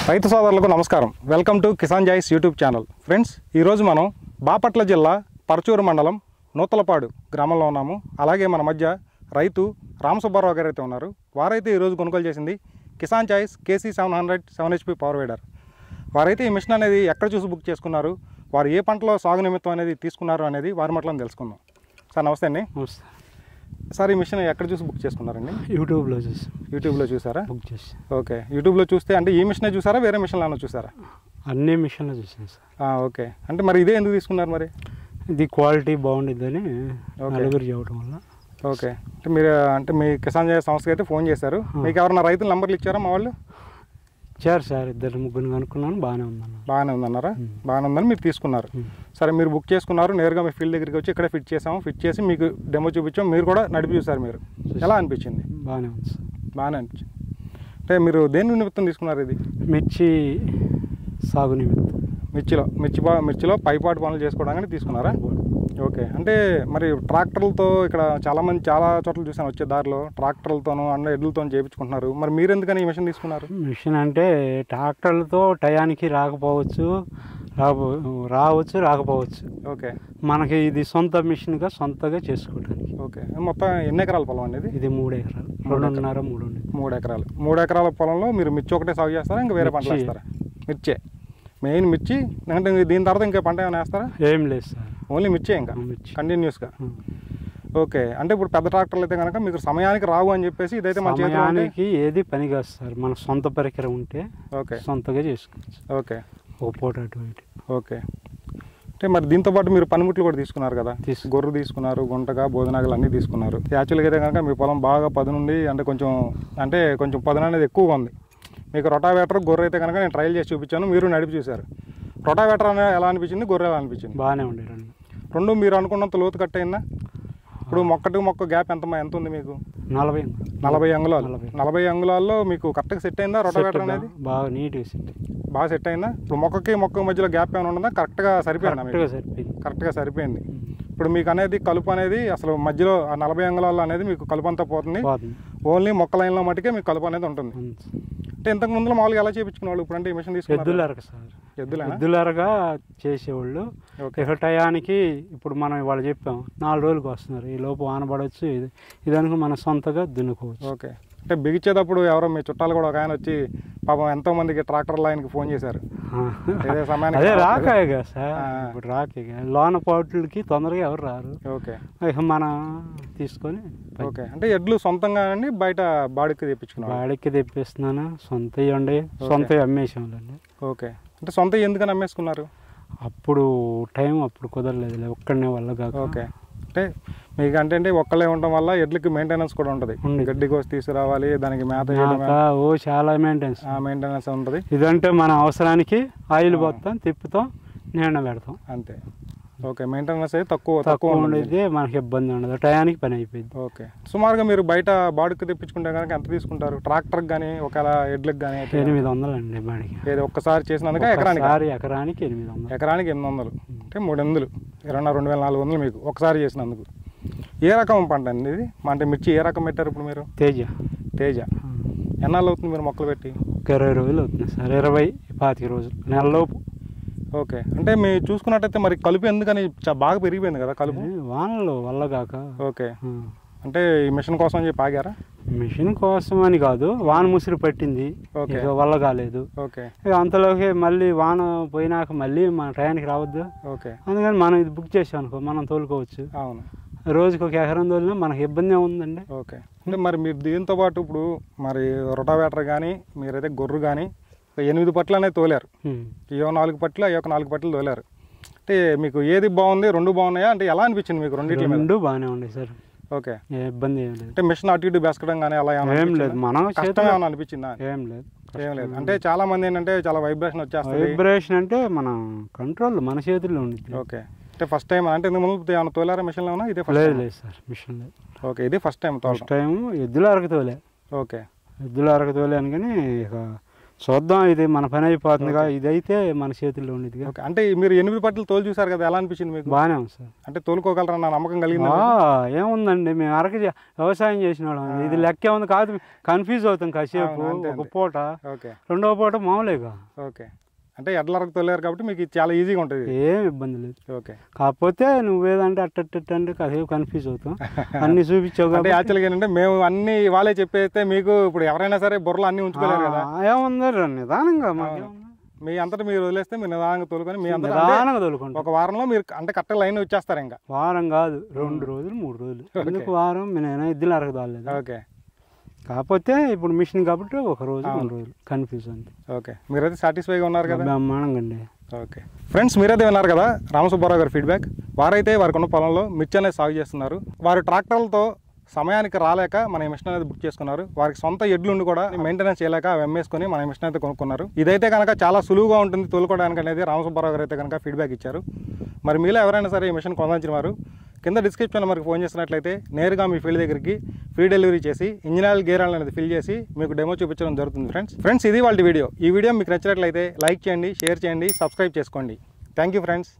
రైతు సోదరులకు నమస్కారం. Welcome to Kisan joys YouTube channel. Friends, ఈరోజు మనం బాపట్ల జిల్లా పరచూరు మండలం నూతలపాడు గ్రామంలో ఉన్నాము. అలాగే మన మధ్య రైతు రామసుబ్బారావు గారు అయితే ఉన్నారు. వారైతే ఈరోజు కొనుగోలు చేసింది Kisan choice KC 700 7HP power weeder. వారైతే ఈ మిషన్ అనేది ఎక్కడ చూసి బుక్ చేసుకున్నారు, వారు ఏ పంటలో సాగు నిమిత్తం అనేది తీసుకున్నారు అనేది వారి మాటలను తెలుసుకుందాం. సార్ నమస్తే అండి. నమస్తే సార్, ఈ మిషన్ ఎక్కడ చూసి బుక్ చేసుకున్నారండి? యూట్యూబ్లో చూసారా? బుక్ చేసి. ఓకే, యూట్యూబ్లో చూస్తే అంటే ఈ మిషనే చూసారా, వేరే మిషన్లో ఏమైనా చూసారా? అన్ని మిషన్లు చూసాను సార్. ఓకే, అంటే మరి ఇదే ఎందుకు తీసుకున్నారు? మరి ఇది క్వాలిటీ బాగుండిద్దని నలుగురు చెప్పడం వల్ల. ఓకే, అంటే మీరు అంటే మీ కిసాన్ జాయిస్ సంస్థకి అయితే ఫోన్ చేశారు. మీకు ఎవరైనా రైతుల నెంబర్లు ఇచ్చారా? మా వాళ్ళు ఇచ్చారు సార్. ఇద్దరు ముగ్గురు కనుక్కున్నాను, బాగానే ఉందన్నారా? బాగానే ఉందని మీరు తీసుకున్నారు. సరే, మీరు బుక్ చేసుకున్నారు. నేరుగా మీ ఫీల్డ్ దగ్గరికి వచ్చి ఇక్కడే ఫిట్ చేసాము. ఫిట్ చేసి మీకు డెమో చూపించాం. మీరు కూడా నడిపి చూసారు. మీరు ఎలా అనిపించింది? బాగానే ఉంది సార్. బాగానే అనిపించింది. అంటే మీరు దేని నిమిత్తం తీసుకున్నారు? ఇది మిర్చి సాగు నిమిత్తం. మిర్చిలో పైపాటు పనులు చేసుకోవడానికి తీసుకున్నారా? ఓకే, అంటే మరి ట్రాక్టర్లతో ఇక్కడ చాలా చోట్ల చూసాను, వచ్చే దారిలో ట్రాక్టర్లతోనూ అన్న ఎడ్లతో చేయించుకుంటున్నారు. మరి మీరు ఎందుకని ఈ మిషన్ తీసుకున్నారు? మిషన్ అంటే ట్రాక్టర్లతో టయానికి రాకపోవచ్చు, రాకపోవచ్చు. ఓకే, మనకి ఇది సొంత మిషన్గా సొంతగా చేసుకోవడానికి. ఓకే, మొత్తం ఎన్ని ఎకరాల పొలం అనేది? ఇది 3 ఎకరాలు, 2.5 3 ఎకరాలు. 3 ఎకరాల పొలంలో మీరు మిర్చి ఒకటే సాగు చేస్తారా, ఇంకా వేరే పంటలు వేస్తారా? మిర్చే మెయిన్, మిర్చి. అంటే దీని తర్వాత ఇంకా పంట ఏమైనా వేస్తారా? ఏం లేదు సార్, ఓన్లీ మిర్చే ఇంకా కంటిన్యూస్గా. ఓకే, అంటే ఇప్పుడు పెద్ద ట్రాక్టర్లు అయితే కనుక మీకు సమయానికి రావు అని చెప్పేసి ఇదైతే మన సమయానికి ఏది పని కాదు సార్. మన సొంత పరికరం ఉంటే ఓకే సొంతగా చేసుకోవచ్చు. ఓకే, ఒక పూట అటు ఇటు. ఓకే, అంటే మరి దీంతో పాటు మీరు పనిముట్లు కూడా తీసుకున్నారు కదా? గొర్రు తీసుకున్నారు, గుంటగా భోజనాలు అన్నీ తీసుకున్నారు. యాక్చువల్గా అయితే కనుక మీ పొలం బాగా పదునుండి అంటే కొంచెం పదును అనేది ఎక్కువగా ఉంది. మీకు రొటావేటర్, గొర్రె అయితే కనుక నేను ట్రయల్ చేసి చూపించాను, మీరు నడిపి చూశారు. రొటావేటర్ అనేది ఎలా అనిపించింది, గొర్రె ఎలా అనిపించింది? బాగానే ఉండే రెండు మీరు అనుకున్నంత లోతు కట్ అయిందా? ఇప్పుడు మొక్క గ్యాప్ ఎంత ఉంది మీకు? 40 అంగుళాలు. 40 అంగుళాల్లో మీకు కరెక్ట్గా సెట్ అయిందా రొటావేటర్ అనేది? బాగా నీట్గా సెట్ అయిందా? ఇప్పుడు మొక్క మధ్యలో గ్యాప్ ఏమైనా ఉన్నదా? కరెక్ట్గా సరిపోయిందా? కరెక్ట్గా సరిపోయింది. ఇప్పుడు మీకు అనేది కలుపు అనేది అసలు మధ్యలో ఆ 40 అంగుళాల్లో అనేది మీకు కలుపు అంతా పోతుంది. ఓన్లీ మొక్క లైన్లో మటుకే మీకు కలుపు అనేది ఉంటుంది. అంటే ఇంతకు ముందు మామూలుగా ఎలా చేయించుకునేవాళ్ళు? ఇప్పుడు అంటే ఈ మిషన్ తీసుకున్నారు ఎద్దులరగా చేసేవాళ్ళు. ఇక టయానికి ఇప్పుడు మనం ఇవాళ చెప్పాం 4 రోజులకు వస్తున్నారు, ఈ లోపు వానబడవచ్చు, ఇదానికి మనం సొంతగా దున్నుకోవచ్చు. ఓకే, అంటే బిగించేటప్పుడు ఎవరో మీ చుట్టాలు కూడా ఒక ఆయన వచ్చి పాపం ఎంతో మందికి ట్రాక్టర్ లైన్కి ఫోన్ చేశారు. అదే రాకాయ కదా సార్, ఇప్పుడు రాకే లోన పాటలకి తొందరగా ఎవరు రారు. ఓకే, ఇక మనం తీసుకొని. ఓకే, అంటే ఎడ్లు సొంతంగా బయట బాడికి తెప్పించుకున్నాను? బాడికి తెప్పిస్తున్నాను, సొంత సొంత అమ్మేసాండి. ఓకే, అంటే సొంత ఎందుకని అమ్మేసుకున్నారు? అప్పుడు కుదరలేదు, ఒక్కడనే వల్ల కాదు. ఓకే, అంటే మీకు అంటే ఒక్కళ్ళే ఉండడం వల్ల ఎడ్లకి మెయింటెనెన్స్ కూడా ఉంటుంది. గడ్డి కోసి తీసుకురావాలి, దానికి మేత చాలా మెయింటెనెన్స్ ఉంటుంది. ఇదంటే మన అవసరానికి ఆయిల్ పోతాం, తిప్పుతాం, నీడ పెడతాం అంతే. ఓకే, మెయింటెనెన్స్ అయితే తక్కువ ఉండేది, మనకి ఇబ్బంది ఉండదు, టయానికి పని అయిపోయింది. ఓకే, సుమారుగా మీరు బయట బాడుకు తెప్పించుకుంటే కనుక ఎంత తీసుకుంటారు? ట్రాక్టర్కి కానీ ఒకవేళ ఎడ్లకు కానీ? 800 అండి బాడికి. ఏది ఒక్కసారి చేసినందుకు ఎకరానికి 800. ఎకరానికి 800 అంటే 300, 2400 మీకు ఒకసారి చేసినందుకు. ఏ రకం పంట అండి ఇది? అంటే మిర్చి ఏ రకం పెట్టారు ఇప్పుడు మీరు? తేజ. ఎన్నాళ్ళు అవుతుంది మీరు మొక్కలు పెట్టి? 20 రోజులు అవుతుంది సార్, 20-25 రోజులు, నెలలోపు. ఓకే, అంటే మీరు చూసుకున్నట్టయితే మరి కలుపు ఎందుకని బాగా పెరిగిపోయింది కదా కలుపు? వానలు వల్ల కాక. ఓకే, అంటే ఈ మిషన్ కోసం అని చెప్పి ఆగారా? మిషన్ కోసం అని కాదు, వాన ముసిరి పట్టింది, వల్ల కాలేదు. ఓకే, అంతలోకి మళ్ళీ వాన పోయినాక మళ్ళీ మన టయానికి రావద్దు. ఓకే, అందుకని మనం ఇది బుక్ చేసాం అనుకో, మనం తోలుకోవచ్చు. అవును, రోజుకి 1 ఎకరం తోలినా మనకు ఇబ్బంది ఉందండి. ఓకే, అంటే మరి మీరు దీంతో పాటు ఇప్పుడు మరి రొటావేటర్ కానీ మీరైతే గొర్రు కానీ 8 పట్లు అనేది తోలారు. ఇవో 4 పట్లు, అయ్యో 4 పట్లు తోలారు. అంటే మీకు ఏది బాగుంది? 2 బాగున్నాయా? అంటే ఎలా అనిపించింది మీకు? 2 బాగానే ఉన్నాయి సార్. ఓకే, ఇబ్బంది ఏం లేదు. అంటే మిషన్ అటు ఇటు బెసకడం కానీ అలా ఏం లేదు, మనం కష్టం ఏమైనా అనిపించిందా? ఏం లేదు. అంటే చాలా మంది ఏంటంటే చాలా వైబ్రేషన్ వచ్చేస్తుంది. వైబ్రేషన్ అంటే మన కంట్రోల్ మన చేతుల్లో ఉంది. ఓకే, అంటే ఫస్ట్ టైం అంటే ఇంతకు ముందు ఏమైనా తోలారా మిషన్లో? ఇదే లేదు సార్, మిషన్ లేదు. ఓకే, ఇది ఫస్ట్ టైం ఎద్దుల అరకు తోలే. ఓకే, ఎద్దుల అరకు తోలాను కానీ ఇక చూద్దాం, ఇది మన పని అయిపోతుందిగా, ఇదైతే మన చేతుల్లో ఉండేదిగా. ఓకే, అంటే మీరు 8 పట్లు తోలు చూసారు కదా, ఎలా అనిపించింది మీకు? బాగానే ఉంది సార్. అంటే తోలుకోగలరన్న నమ్మకం కలిగింది? ఏముందండి, మేము వ్యవసాయం చేసిన వాళ్ళం, ఇది లెక్కే ఉంది కాదు, కన్ఫ్యూజ్ అవుతాం కాసేపు. ఒక పూట, రెండవ పూట మామూలేగా. ఓకే, అంటే ఎడ్లరకు తోలేరు కాబట్టి మీకు చాలా ఈజీగా ఉంటుంది, ఏం ఇబ్బంది లేదు. ఓకే, కాకపోతే నువ్వేదంటే అట్ట అంటే కాసేపు కన్ఫ్యూజ్ అవుతాం. అన్ని చూపించావు అంటే యాక్చువల్గా ఏంటంటే మేము అన్ని వాళ్ళే చెప్పేస్తే మీకు ఇప్పుడు ఎవరైనా సరే బుర్రలు అన్ని ఉంచుకోలేరు కదా. ఏముంది నిదానంగా, మీ అంతటా మీరు వదిలేస్తే మీరు నిదానంగా తోలుకొని మీ అంతా నిదానంగా తోలుకుంటాం. ఒక వారంలో మీరు అంటే కరెక్ట్ లైన్ వచ్చేస్తారు. ఇంకా వారం కాదు, 2 రోజులు 3 రోజులు. ఎందుకు వారం? నేను ఇద్దరు అరగదాలేదు. ఓకే, కాకపోతే ఇప్పుడు మిషన్ కాబట్టి 1 రోజు 2 రోజులు కన్ఫ్యూజ్ అంతే. ఓకే, మీరైతే సాటిస్ఫైగా ఉన్నారు కదా? బ్రహ్మాండంగా అండి. ఓకే ఫ్రెండ్స్, మీరైతే విన్నారు కదా రామసుబ్బారావు గారి ఫీడ్బ్యాక్. వారైతే వారికి ఉన్న పొలంలో మిర్చి అనేది సాగు చేస్తున్నారు. వారు ట్రాక్టర్లతో సమయానికి రాలేక మన మిషన్ అనేది బుక్ చేసుకున్నారు. వారికి సొంత ఎడ్లు ఉండి కూడా మెయింటెనెన్స్ చేయలేక అవి అమ్మేసుకొని మన మిషన్ అయితే కొనుక్కున్నారు. ఇదైతే కనుక చాలా సులువుగా ఉంటుంది తోలుకోవడానికి అనేది రామసుబ్బారావు గారు అయితే కనుక ఫీడ్బ్యాక్ ఇచ్చారు. మరి మీలో ఎవరైనా సరే ఈ మిషన్ కొనాల్సిన వారు కింద డిస్క్రిప్షన్లో మనకి ఫోన్ చేసినట్లయితే నేరుగా మీ ఫీల్డ్ దగ్గరికి ఫ్రీ డెలివరీ చేసి ఇంజిన్ ఆయిల్, గేర్ ఆయిల్ అనేది ఫిల్ చేసి మీకు డెమో చూపించడం జరుగుతుంది. ఫ్రెండ్స్ ఇది వాళ్ళ వీడియో. ఈ వీడియో మీకు నచ్చినట్లయితే లైక్ చేయండి, షేర్ చేయండి, సబ్స్క్రైబ్ చేసుకోండి. Thank you friends.